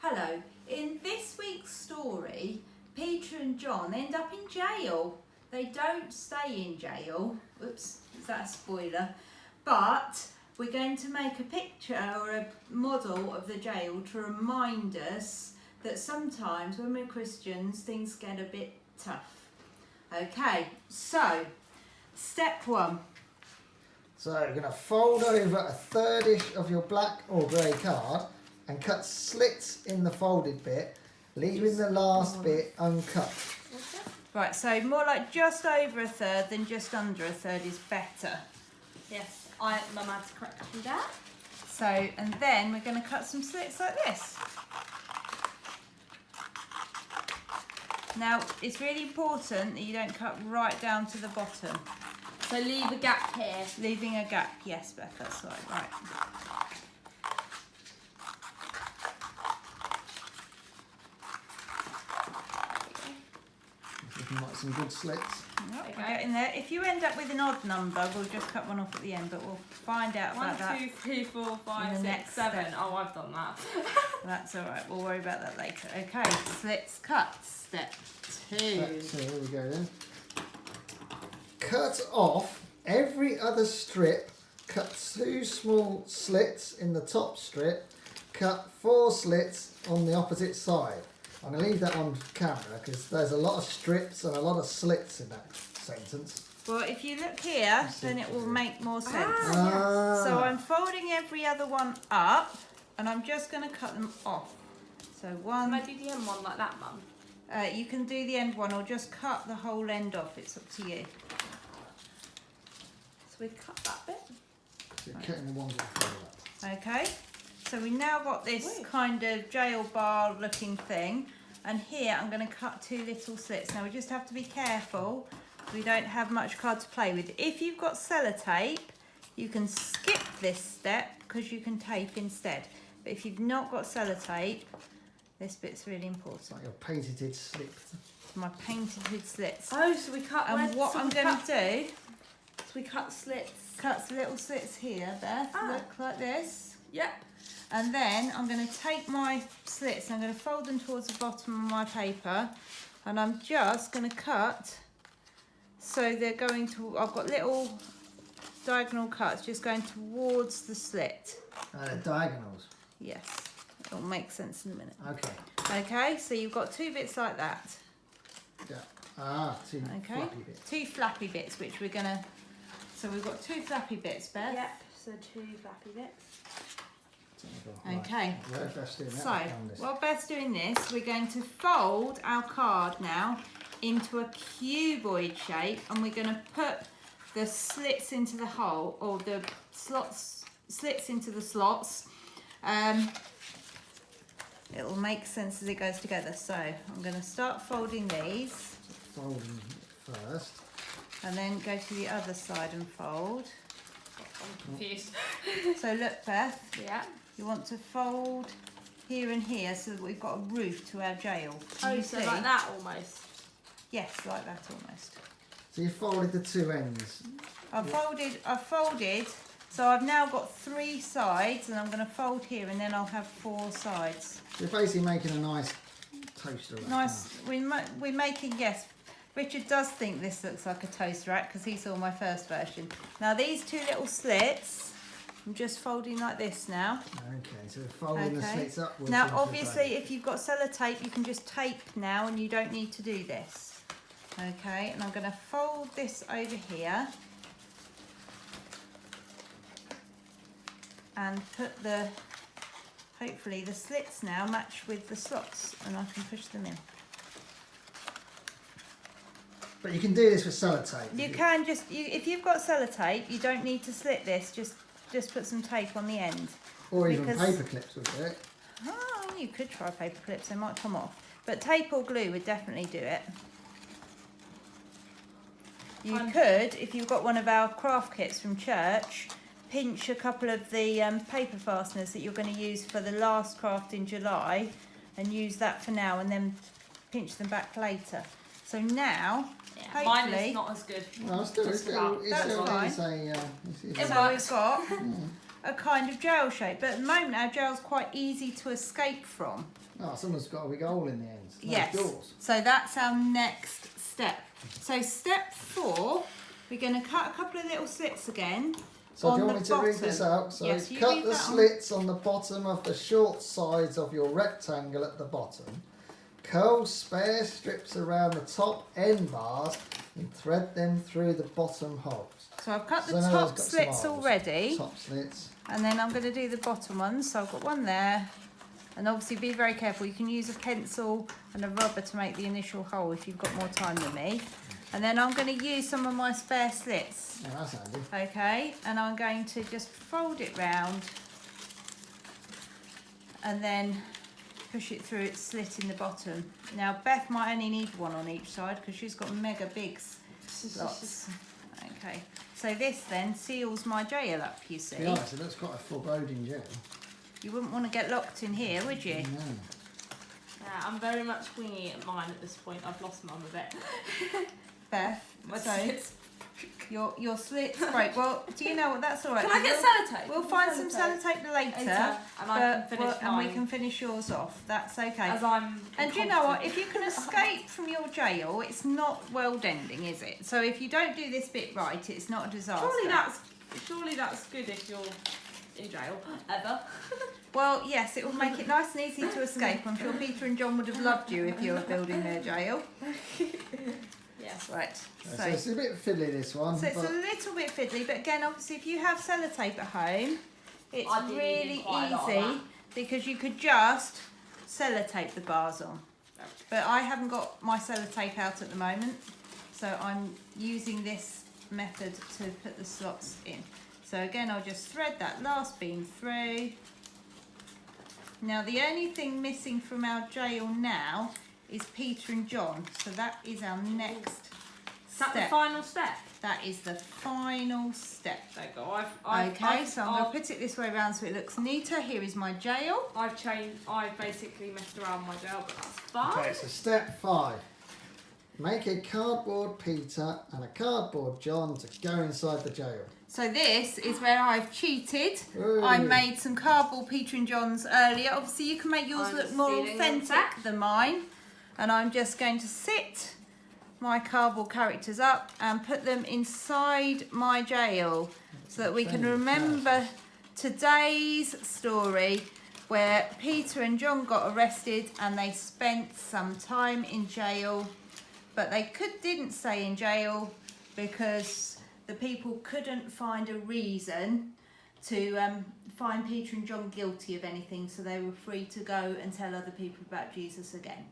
Hello. In this week's story, Peter and John end up in jail. They don't stay in jail. Oops, is that a spoiler? But we're going to make a picture or a model of the jail to remind us that sometimes when we're Christians, things get a bit tough. Okay, so step one. So you're going to fold over a third-ish of your black or grey card and cut slits in the folded bit, leaving the last bit uncut. Right, so more like just over a third than just under a third is better. Yes, Mum had to correct me there. So, and then we're going to cut some slits like this. Now, it's really important that you don't cut right down to the bottom. So leave a gap here. Leaving a gap, yes, Beth, that's right. Looking like some good slits. Yep, we're getting there. If you end up with an odd number, we'll just cut one off at the end, but we'll find out about that. 1, 2, 3, 4, in 5, the 6, next 7. step. Oh, I've done that. That's all right, we'll worry about that later. Okay, slits cut, step 2. So here we go then. Cut off every other strip. Cut 2 small slits in the top strip. Cut 4 slits on the opposite side. I'm going to leave that on camera because there's a lot of strips and a lot of slits in that sentence. Well, if you look here, then it will make more sense. Ah. So I'm folding every other one up, and I'm just going to cut them off. So one, Can I do the end one like that, Mum? you can do the end one or just cut the whole end off. It's up to you. So we cut that bit. So you're cutting the ones that fold up. Okay. So we now got this kind of jail bar looking thing, and here I'm going to cut 2 little slits. Now we just have to be careful. We don't have much card to play with. If you've got sellotape, you can skip this step because you can tape instead. But if you've not got sellotape, this bit's really important. It's like your painted slip. My painted with slits. Oh, so we cut. And what I'm going to do, So we cut slits. cut little slits here, Beth, look like this. Yep. And then I'm going to take my slits and I'm going to fold them towards the bottom of my paper, and I'm just going to cut so they're going to, I've got little diagonal cuts just going towards the slit. Diagonals. Yes, it'll make sense in a minute. Okay. Okay, so you've got 2 bits like that. Yeah. Ah, 2 Okay, flappy bits. 2 flappy bits, which we're going to, so we've got 2 flappy bits, Beth. Yep. So 2 flappy bits. Okay, Right. Beth's doing that. so On this. while Beth's doing this, we're going to fold our card now into a cuboid shape, and we're going to put the slits into the hole, or the slits into the slots. It'll make sense as it goes together. So I'm going to start folding these, Folding first. and then go to the other side and fold. I'm confused. So look, Beth, Yeah. you want to fold here and here so that we've got a roof to our jail. Can Oh, you so see? like that almost. Yes, like that almost. So you folded the 2 ends. I've folded, so I've now got 3 sides, and I'm going to fold here, and then I'll have 4 sides. You're basically making a nice toaster rack. Nice. We're making, yes. Richard does think this looks like a toast rack because he saw my first version. Now these 2 little slits, I'm just folding like this now. Okay, so we're folding the slits upwards. Now into the obviously base. if you've got sellotape, you can just tape now and you don't need to do this. Okay, and I'm going to fold this over here and put hopefully the slits now match with the slots, and I can push them in. But you can do this with sellotape. You can just, if you've got sellotape, you don't need to slit this, just put some tape on the end. Or even because- paper clips would do it. Oh, you could try paper clips, they might come off. But tape or glue would definitely do it. You could, if you've got one of our craft kits from church, pinch a couple of the paper fasteners that you're going to use for the last craft in July, and use that for now, and then pinch them back later. So now, Yeah. Mine hopefully, is not as good. No, it's still, Just about. it's That's still fine. it's a, It so works. we've got a kind of jail shape. But at the moment, our jail's quite easy to escape from. Oh, someone's got a big hole in the end. No Yes. doors. So that's our next step. So step 4, we're going to cut a couple of little slits again. So on do you the want me to read this bottom. out? So Yes, you cut read the that on. slits on the bottom of the short sides of your rectangle at the bottom. Curl spare strips around the top end bars and thread them through the bottom holes. So I've cut the So now top it's got some slits holes. already. Top slits. And then I'm going to do the bottom ones. So I've got one there. And obviously be very careful. You can use a pencil and a rubber to make the initial hole if you've got more time than me. And then I'm going to use some of my spare slits. Oh, that's handy. Okay, and I'm going to just fold it round and then push it through its slit in the bottom. Now Beth might only need one on each side because she's got mega big slots. Okay, so this then seals my jail up, you To see. be honest, it looks quite a foreboding gel. You wouldn't want to get locked in here, would you? No. Yeah, I'm very much winging at mine at this point. I've lost mum a bit. Beth, My so slits. your slits break. Well, do you know what? That's all right. Can I get sellotape? We'll find some sellotape later. And I can finish and we mine can finish yours off. That's okay. as I'm. And do you know what? If you can escape from your jail, it's not world ending, is it? So if you don't do this bit right, it's not a disaster. Surely that's good if you're in jail ever. Well, yes, it will make it nice and easy to escape. I'm sure Peter and John would have loved you if you were building their jail. Yes. Right. So it's a bit fiddly, this one. So it's but a little bit fiddly, but again, obviously, if you have sellotape at home, it's I'd be really needing quite a lot of easy that. because you could just sellotape the bars on. But I haven't got my sellotape out at the moment, so I'm using this method to put the slots in. So again, I'll just thread that last beam through. Now the only thing missing from our jail now is Peter and John, so that is our next Is that the step. final step? That is the final step. There you go. So I'm going to put it this way around so it looks neater. Here is my jail. I've basically messed around my jail, but that's fine. Okay, so step 5. Make a cardboard Peter and a cardboard John to go inside the jail. So this is where I've cheated. Ooh. I made some cardboard Peter and John's earlier. Obviously you can make yours I'm look more stealing your authentic tack. than mine. And I'm just going to sit my cardboard characters up and put them inside my jail so that we can remember today's story where Peter and John got arrested and they spent some time in jail, but they didn't stay in jail because the people couldn't find a reason to find Peter and John guilty of anything, so they were free to go and tell other people about Jesus again.